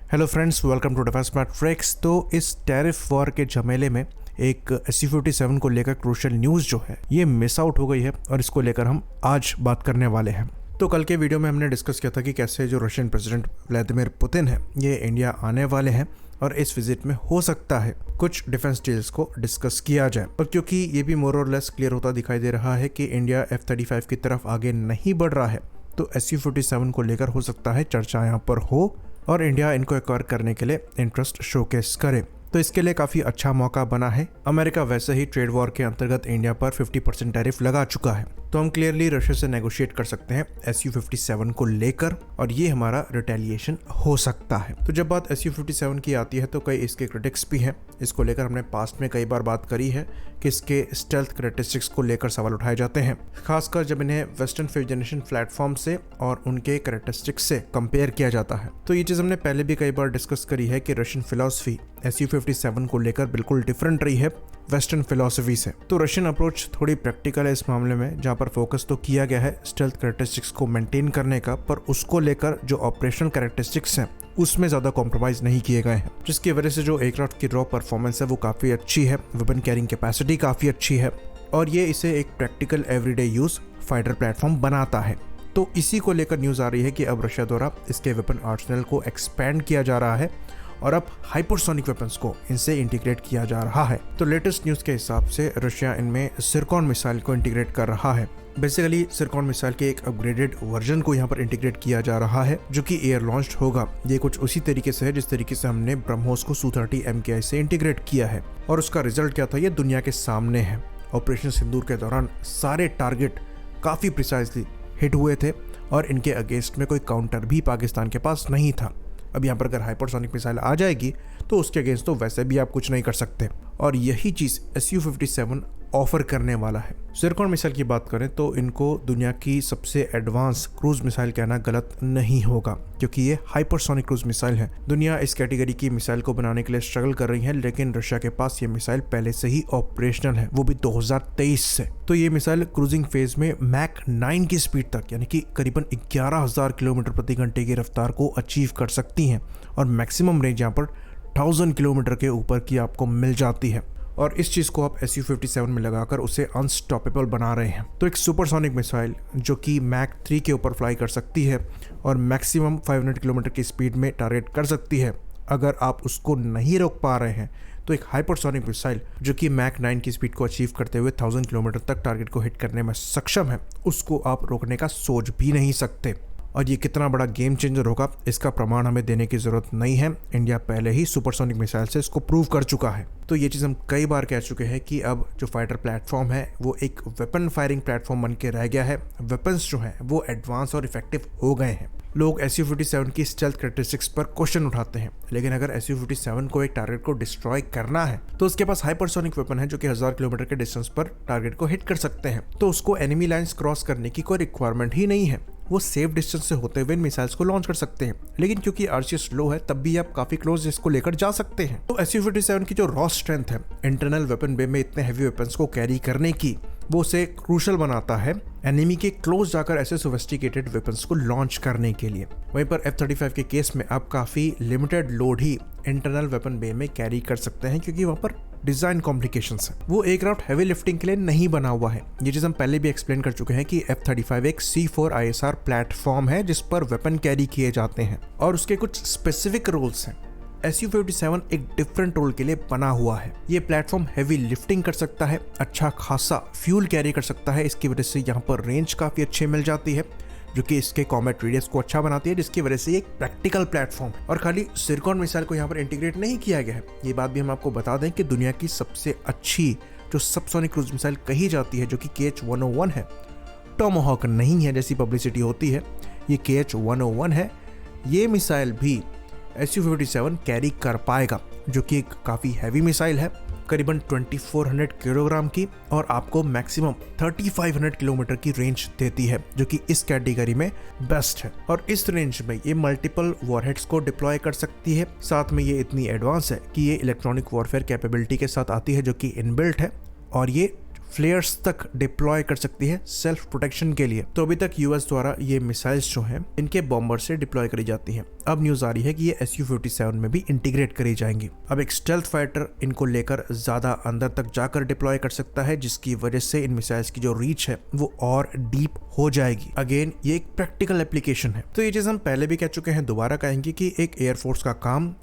Hello friends, welcome to defence smart tricks. तो इस tariff war के झमेले में एक SU-57 को लेकर क्रूशियल न्यूज़ जो है ये मिस आउट हो गई है और इसको लेकर हम आज बात करने वाले हैं। तो कल के वीडियो में हमने डिस्कस किया था कि कैसे जो रशियन प्रेसिडेंट व्लादिमीर पुतिन है ये इंडिया आने वाले हैं और इस विजिट में हो सकता है कुछ डिफेंस डील्स को डिस्कस किया जाए। और क्योंकि ये भी मोर और लेस क्लियर होता दिखाई दे रहा है कि इंडिया F-35 की तरफ आगे नहीं बढ़ रहा है, तो SU-57 को लेकर हो सकता है चर्चा यहाँ पर हो और इंडिया इनको एक्वायर करने के लिए इंटरेस्ट शोकेस करे। तो इसके लिए काफी अच्छा मौका बना है। अमेरिका वैसे ही ट्रेड वॉर के अंतर्गत इंडिया पर 50% टैरिफ लगा चुका है, तो हम क्लियरली रशिया से नेगोशिएट कर सकते हैं SU-57 को लेकर और ये हमारा रिटेलिएशन हो सकता है। तो जब बात SU-57 की आती है तो कई इसके क्रिटिक्स भी हैं। इसको लेकर हमने पास्ट में कई बार बात करी है कि इसके स्टेल्थ कैरेक्टरिस्टिक्स को लेकर सवाल उठाए जाते हैं, खासकर जब इन्हें वेस्टर्न फिफ्थ जनरेशन प्लेटफॉर्म से और उनके कैरेक्टरिस्टिक्स से कंपेयर किया जाता है। तो ये चीज़ हमने पहले भी कई बार डिस्कस करी है कि रशियन फिलॉसफी SU-57 को लेकर बिल्कुल डिफरेंट रही है वेस्टर्न फिलॉसफी से। तो रशियन अप्रोच थोड़ी प्रैक्टिकल है इस मामले में, जहाँ पर फोकस तो किया गया है स्टेल्थ कैरेक्टरिस्टिक्स को मेंटेन करने का, पर उसको लेकर जो ऑपरेशनल कैरेक्टरिस्टिक्स हैं उसमें ज़्यादा कॉम्प्रोमाइज़ नहीं किए गए हैं, जिसकी वजह से जो एयरक्राफ्ट की रॉ परफॉर्मेंस है वो काफ़ी अच्छी है, वेपन कैरिंग कैपेसिटी काफ़ी अच्छी है और ये इसे एक practical everyday use fighter platform बनाता है। तो इसी को लेकर न्यूज़ आ रही है कि अब रशिया द्वारा इसके वेपन आर्सेनल को एक्सपैंड किया जा रहा है और अब हाइपरसोनिक वेपन्स को इनसे इंटीग्रेट किया जा रहा है। तो लेटेस्ट न्यूज़ के हिसाब से रशिया इनमें सिरकॉन मिसाइल को इंटीग्रेट कर रहा है। बेसिकली सिरकॉन मिसाइल के एक अपग्रेडेड वर्जन को यहाँ पर इंटीग्रेट किया जा रहा है, जो कि एयर लॉन्च्ड होगा। ये कुछ उसी तरीके से है जिस तरीके से हमने ब्रह्मोस को Su-30 MKI से इंटीग्रेट किया है और उसका रिजल्ट क्या था ये दुनिया के सामने है। ऑपरेशन सिंदूर के दौरान सारे टारगेट काफ़ी प्रिसाइजली हिट हुए थे और इनके अगेंस्ट में कोई काउंटर भी पाकिस्तान के पास नहीं था। अब यहाँ पर अगर हाइपरसोनिक मिसाइल आ जाएगी तो उसके अगेंस्ट तो वैसे भी आप कुछ नहीं कर सकते और यही चीज़ SU-57 ऑफर करने वाला है। सिरकॉन मिसाइल की बात करें तो इनको दुनिया की सबसे एडवांस क्रूज मिसाइल कहना गलत नहीं होगा, क्योंकि ये हाइपरसोनिक क्रूज मिसाइल है। दुनिया इस कैटेगरी की मिसाइल को बनाने के लिए स्ट्रगल कर रही है, लेकिन रशिया के पास ये मिसाइल पहले से ही ऑपरेशनल है, वो भी 2023 से। तो ये मिसाइल क्रूजिंग फेज में मैक 9 की स्पीड तक यानी कि करीबन 11,000 किलोमीटर प्रति घंटे की रफ्तार को अचीव कर सकती हैं और मैक्सिमम रेंज यहाँ पर 1000 किलोमीटर के ऊपर की आपको मिल जाती है और इस चीज़ को आप SU-57 में लगाकर उसे अनस्टॉपेबल बना रहे हैं। तो एक सुपरसोनिक मिसाइल जो कि मैक 3 के ऊपर फ्लाई कर सकती है और मैक्सिमम 500 किलोमीटर की स्पीड में टारगेट कर सकती है, अगर आप उसको नहीं रोक पा रहे हैं तो एक हाइपरसोनिक मिसाइल जो कि मैक 9 की स्पीड को अचीव करते हुए 1000 किलोमीटर तक टारगेट को हिट करने में सक्षम है, उसको आप रोकने का सोच भी नहीं सकते। और ये कितना बड़ा गेम चेंजर होगा इसका प्रमाण हमें देने की ज़रूरत नहीं है। इंडिया पहले ही सुपरसोनिक मिसाइल से इसको प्रूव कर चुका है। तो ये चीज़ हम कई बार कह चुके हैं कि अब जो फाइटर प्लेटफॉर्म है वो एक वेपन फायरिंग प्लेटफॉर्म बन के रह गया है। वेपन्स जो हैं वो एडवांस और इफेक्टिव हो गए हैं। लोग SU-57 की स्टेल्थ कैरेक्टरिस्टिक्स पर क्वेश्चन उठाते हैं, लेकिन अगर SU-57 को एक टारगेट को डिस्ट्रॉय करना है तो उसके पास हाइपरसोनिक वेपन है जो कि 1000 किलोमीटर के डिस्टेंस पर टारगेट को हिट कर सकते हैं। तो उसको एनिमी लाइंस क्रॉस करने की कोई रिक्वायरमेंट ही नहीं है, वो सेफ डिस्टेंस से होते हुए मिसाइल्स को लॉन्च कर सकते हैं। लेकिन क्योंकि RCS लो है तब भी आप काफी क्लोज इसको लेकर जा सकते हैं। तो SU-57 की जो रॉ स्ट्रेंथ है इंटरनल वेपन बे में इतने हैवी वेपन्स को कैरी करने की, वो उसे क्रूशल बनाता है एनिमी के क्लोज जाकर ऐसे सोफिस्टिकेटेड वेपन्स को लॉन्च करने के लिए। वहीं पर F-35 के केस में आप काफ़ी लिमिटेड लोड ही इंटरनल वेपन बे में कैरी कर सकते हैं, क्योंकि वहाँ पर डिज़ाइन कॉम्प्लिकेशंस है। वो एयरक्राफ्ट हैवी लिफ्टिंग के लिए नहीं बना हुआ है। ये चीज़ हम पहले भी एक्सप्लेन कर चुके हैं कि F-35 एक C4 ISR प्लेटफॉर्म है जिस पर वेपन कैरी किए जाते हैं और उसके कुछ स्पेसिफिक रोल्स हैं। SU-57 एक डिफरेंट रोल के लिए बना हुआ है। ये प्लेटफॉर्म हैवी लिफ्टिंग कर सकता है, अच्छा खासा फ्यूल कैरी कर सकता है, इसकी वजह से यहाँ पर रेंज काफ़ी अच्छी मिल जाती है जो कि इसके कॉम्बैट रेडियस को अच्छा बनाती है, जिसकी वजह से ये एक प्रैक्टिकल प्लेटफॉर्म है। और खाली सिरकॉन मिसाइल को यहाँ पर इंटीग्रेट नहीं किया गया है। ये बात भी हम आपको बता दें कि दुनिया की सबसे अच्छी जो सबसोनिक क्रूज मिसाइल कही जाती है जो कि KH-101 है, टोमाहॉक नहीं है जैसी पब्लिसिटी होती है, ये KH-101 है। ये मिसाइल भी SU-57 कैरी कर पाएगा, जो कि एक काफ़ी हैवी मिसाइल है, करीबन 2400 किलोग्राम की, और आपको मैक्सिमम 3500 किलोमीटर की रेंज देती है, जो कि इस कैटेगरी में बेस्ट है। और इस रेंज में ये मल्टीपल वॉरहेड्स को डिप्लॉय कर सकती है। साथ में ये इतनी एडवांस है कि ये इलेक्ट्रॉनिक वॉरफेयर कैपेबिलिटी के साथ आती है जो कि इनबिल्ट है, और ये फ्लेयर्स तक डिप्लॉय कर सकती है सेल्फ प्रोटेक्शन के लिए। तो अभी तक यूएस द्वारा ये मिसाइल्स जो हैं इनके बॉम्बर से डिप्लॉय करी जाती हैं। अब न्यूज आ रही है कि ये Su-57 में भी इंटीग्रेट करी जाएंगी। अब एक स्टेल्थ फाइटर इनको लेकर ज्यादा अंदर तक जाकर डिप्लॉय कर सकता है, जिसकी वजह से इन मिसाइल्स की जो रीच है वो और डीप हो जाएगी। अगेन ये एक प्रैक्टिकल एप्लीकेशन है। तो ये चीज हम पहले भी कह चुके हैं, दोबारा कहेंगे कि एक एयरफोर्स का काम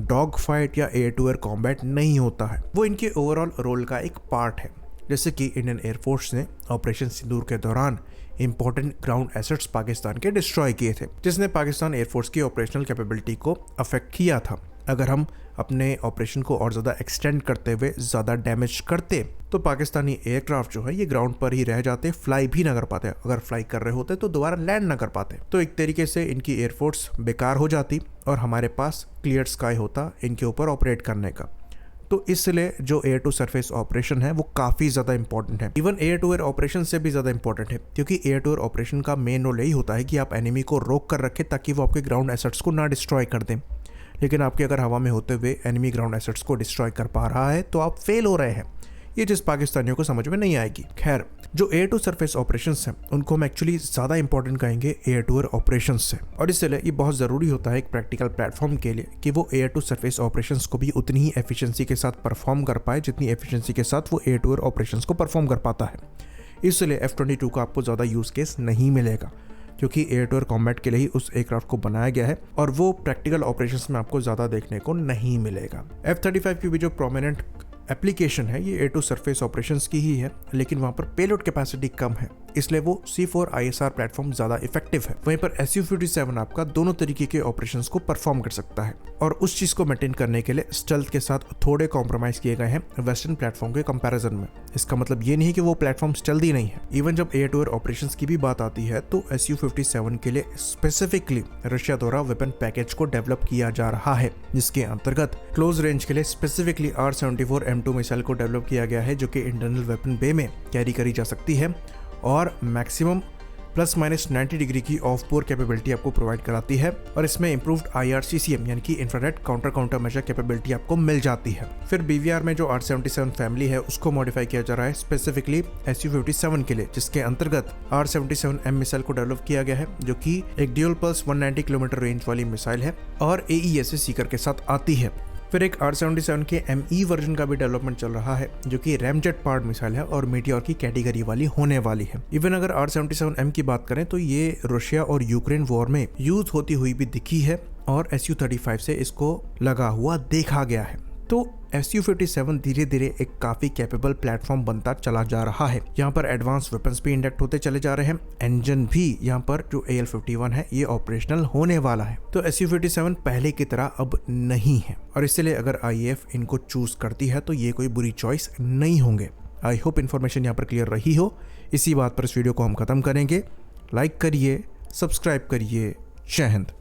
डॉग फाइट या एयर टू एयर कॉम्बैट नहीं होता है, वो इनके ओवरऑल रोल का एक पार्ट है। जैसे कि इंडियन एयरफोर्स ने ऑपरेशन सिंदूर के दौरान इंपॉर्टेंट ग्राउंड एसेट्स पाकिस्तान के डिस्ट्रॉय किए थे, जिसने पाकिस्तान एयरफोर्स की ऑपरेशनल कैपेबिलिटी को अफेक्ट किया था। अगर हम अपने ऑपरेशन को और ज़्यादा एक्सटेंड करते हुए ज़्यादा डैमेज करते तो पाकिस्तानी एयरक्राफ्ट जो है ये ग्राउंड पर ही रह जाते, फ्लाई भी ना कर पाते। अगर फ्लाई कर रहे होते तो दोबारा लैंड ना कर पाते। तो एक तरीके से इनकी एयरफोर्स बेकार हो जाती और हमारे पास क्लियर स्काई होता इनके ऊपर ऑपरेट करने का। तो इसलिए जो एयर टू सरफेस ऑपरेशन है वो काफ़ी ज़्यादा इंपॉर्टेंट है, even air to air operation से भी ज़्यादा इंपॉर्टेंट है, क्योंकि एयर टू एयर ऑपरेशन का मेन रोल यही होता है कि आप एनिमी को रोक कर रखें ताकि वो आपके ग्राउंड एसेट्स को ना डिस्ट्रॉय कर दें। लेकिन आपके अगर हवा में होते हुए एनिमी ग्राउंड एसेट्स को डिस्ट्रॉय कर पा रहा है तो आप फेल हो रहे हैं। ये चीज़ पाकिस्तानियों को समझ में नहीं आएगी। खैर, जो एयर टू सरफेस ऑपरेशंस हैं उनको हम एक्चुअली ज़्यादा इंपॉर्टेंट कहेंगे एयर टू एयर ऑपरेशंस से, और इसलिए ये बहुत ज़रूरी होता है एक प्रैक्टिकल प्लेटफॉर्म के लिए कि वो एयर टू सरफेस ऑपरेशंस को भी उतनी ही एफिशिएंसी के साथ परफॉर्म कर पाए जितनी एफिशिएंसी के साथ वो एयर टू एयर ऑपरेशंस को परफॉर्म कर पाता है। इसलिए F-22 का आपको ज़्यादा यूज़ केस नहीं मिलेगा, क्योंकि एयर टू एयर कॉम्बैट के लिए ही उस एयरक्राफ्ट को बनाया गया है और वो प्रैक्टिकल ऑपरेशंस में आपको ज़्यादा देखने को नहीं मिलेगा। F-35 की भी जो प्रोमिनेंट एप्लीकेशन है ये एयर टू सरफेस ऑपरेशंस की ही है, लेकिन वहाँ पर पेलोड कैपेसिटी कम है, इसलिए वो C4ISR प्लेटफॉर्म ज़्यादा इफेक्टिव है। वहीं पर Su-57 आपका दोनों तरीके के ऑपरेशंस को परफॉर्म कर सकता है, और उस चीज़ को मेंटेन करने के लिए स्टेल्थ के साथ थोड़े कॉम्प्रोमाइज़ किए गए हैं वेस्टर्न प्लेटफॉर्म के कंपैरिजन में। इसका मतलब ये नहीं कि वो प्लेटफॉर्म स्टेल्दी नहीं है। इवन जब एयर टू एयर ऑपरेशंस की भी बात आती है तो Su-57 के लिए स्पेसिफिकली रशिया द्वारा वेपन पैकेज को डेवलप किया जा रहा है, जिसके अंतर्गत क्लोज रेंज के लिए स्पेसिफिकली R-74 M2 मिसाइल को डेवलप किया गया है, जो कि इंटरनल वेपन बे में कैरी करी जा सकती है और मैक्सिमम ±90 डिग्री की ऑफ बोर कैपेबिलिटी आपको प्रोवाइड कराती है, और इसमें इंप्रूव्ड IRCCM यानी कि इंफ्रारेड काउंटर मेजर कैपेबिलिटी आपको मिल जाती है। फिर BVR में जो R-77 फैमिली है उसको मॉडिफाई किया जा रहा है स्पेसिफिकली Su-57 के लिए, जिसके अंतर्गत R-77M मिसाइल को डेवलप किया गया है, जो कि एक ड्यूल पल्स 190 किलोमीटर रेंज वाली मिसाइल है और AESA सीकर के साथ आती है। फिर एक R-77 के ME वर्जन का भी डेवलपमेंट चल रहा है, जो कि रैमजेट पार्ड मिसाइल है और मीटियोर की कैटेगरी वाली होने वाली है। इवन अगर R-77M की बात करें तो ये रशिया और यूक्रेन वॉर में यूज होती हुई भी दिखी है और Su-35 से इसको लगा हुआ देखा गया है। तो Su-57 धीरे धीरे एक काफी कैपेबल प्लेटफॉर्म बनता चला जा रहा है। यहाँ पर एडवांस वेपन्स भी इंडक्ट होते चले जा रहे हैं। इंजन भी यहाँ पर जो AL-51 है ये ऑपरेशनल होने वाला है। तो Su-57 पहले की तरह अब नहीं है, और इसलिए अगर IAF इनको चूज करती है तो ये कोई बुरी चॉइस नहीं होंगे। आई होप इन्फॉर्मेशन यहाँ पर क्लियर रही हो। इसी बात पर इस वीडियो को हम खत्म करेंगे। लाइक करिए, सब्सक्राइब करिए। जय हिंद।